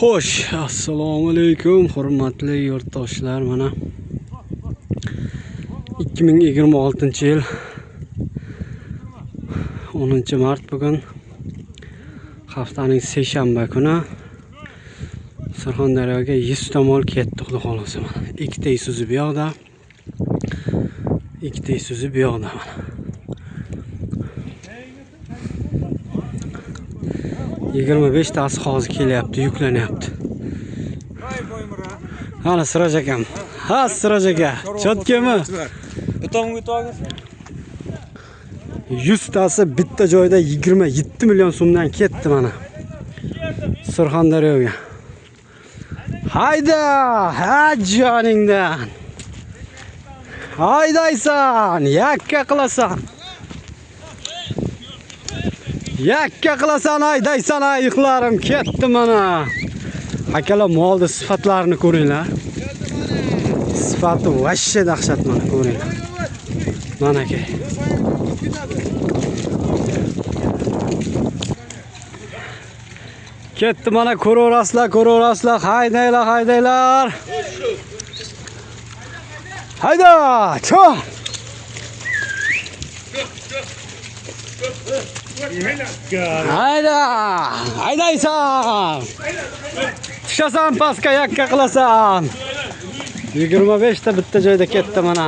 Xo'sh, assalomu alaykum, hurmatli yurtdoshlar. Mana 2026-yil 10-mart bugun. Haftaning seshanba kuni Surxondaryoga 100 ta mol ketdi, xudo xolasa. Ikkita Isuzu bu yoqda, ikkita Isuzu bu yoqda. 25 tasi hozir kelyapti, yuklanyapti. Ana Siroj akam. Ha, Siroj aka. Chotkami? 100 tasi bitta joyda 27 million so'mdan ketdi mana. Surxondaryoga. Hayda, ha joningdan. Haydaysan, yakka qilasan. Yakka qilasan, haydaysan, ayiqlarim ketdi mana. Akalar, molni sifatlarini ko'ringlar. Sifati vashshe dahshat mana, ko'ringlar. Mana aka. Ketdi mana, ko'raverasizlar, haydaylar. Hayda, cho. Haydaysan. Tushasan pastga, yakka qilasan. 25 ta bitta joyda ketdi mana.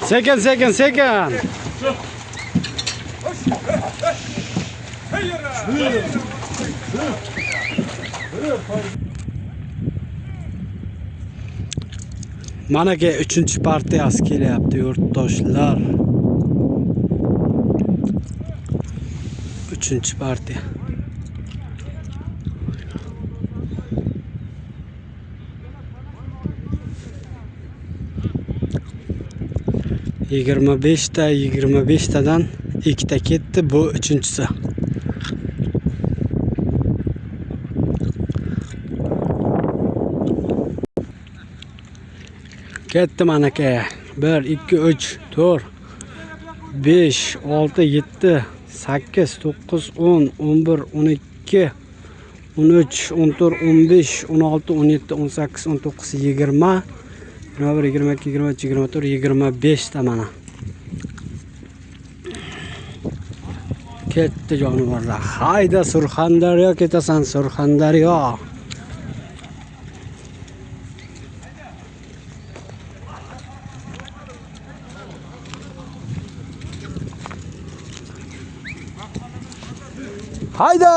Sekin. Mana ki 3-chi partiyasi kelyapti yurtdoshlar. 3-chi partiya. Yigirma beştadan ikkita ketdi, bu 3-chisi. Ketdi mana aka. 1 2 3 4 5 6 7 8 9 10 11 12 13 14 15 16 17 18 19 20 21 22 23 24 25 ta mana. Ketdi jonivorlar. Hayda Surxondaryo ketasan, Surxondaryo. Hayda!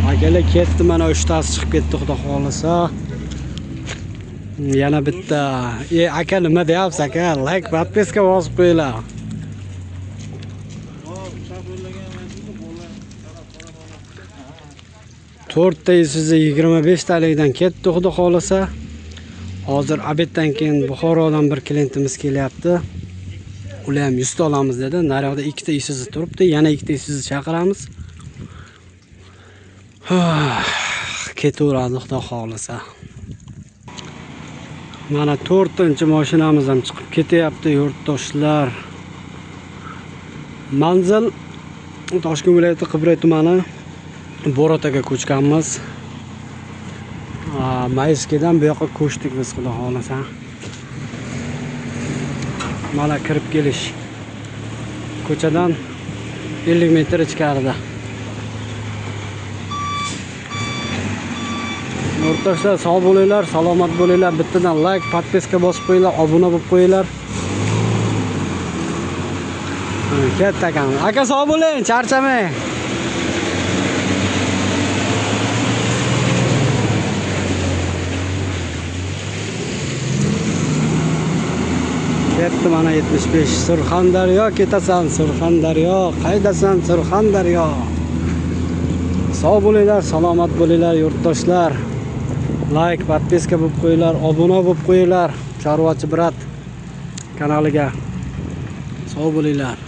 Akalar ketdi mana, 3 tasi chiqib ketdi, xudo xolasa. Yana bitta. Aka nima deyapsiz aka? Like, podpiska bosib qo'yinglar. To'rtta Isuzu 25 talikdan ketdi, xudo xolasa. Hozir obeddan keyin Buxorodan bir klientimiz kelyapti. Ular ham 100 ta olamiz dedi. Naryoqda ikkita Isuzu turibdi, yana ikkita Isuzu chaqiramiz. Ketaveradi, xudo xolasa. Mana 4-chi mashinamiz ham chiqib ketyapti yurtdoshlar. Manzil Toshkent viloyati Qibray tumani Bo'rotaga ko'chganmiz. Mayskidan bu yoqqa ko'chdik biz, xudo xolasa. Mana kirib kelish. Ko'chadan 50 metr ichkarida. Yurtdoshlar, sog' bo'linglar, salomat bo'linglar. Bittadan like, podpiska bosib qo'yinglar, obuna bo'lib qo'yinglar. Ketdi akam. Aka sog' bo'ling, charchamang. Ketdi mana 75. Surxondaryo ketasan, Surxondaryo. Qaydasan, Surxondaryo? Sog' bo'linglar, salomat bo'linglar yurtdoshlar. Like, podpiska bo'lib qo'yinglar, obuna bo'lib qo'yinglar Chorvachi brat kanaliga. Sog' bo'linglar.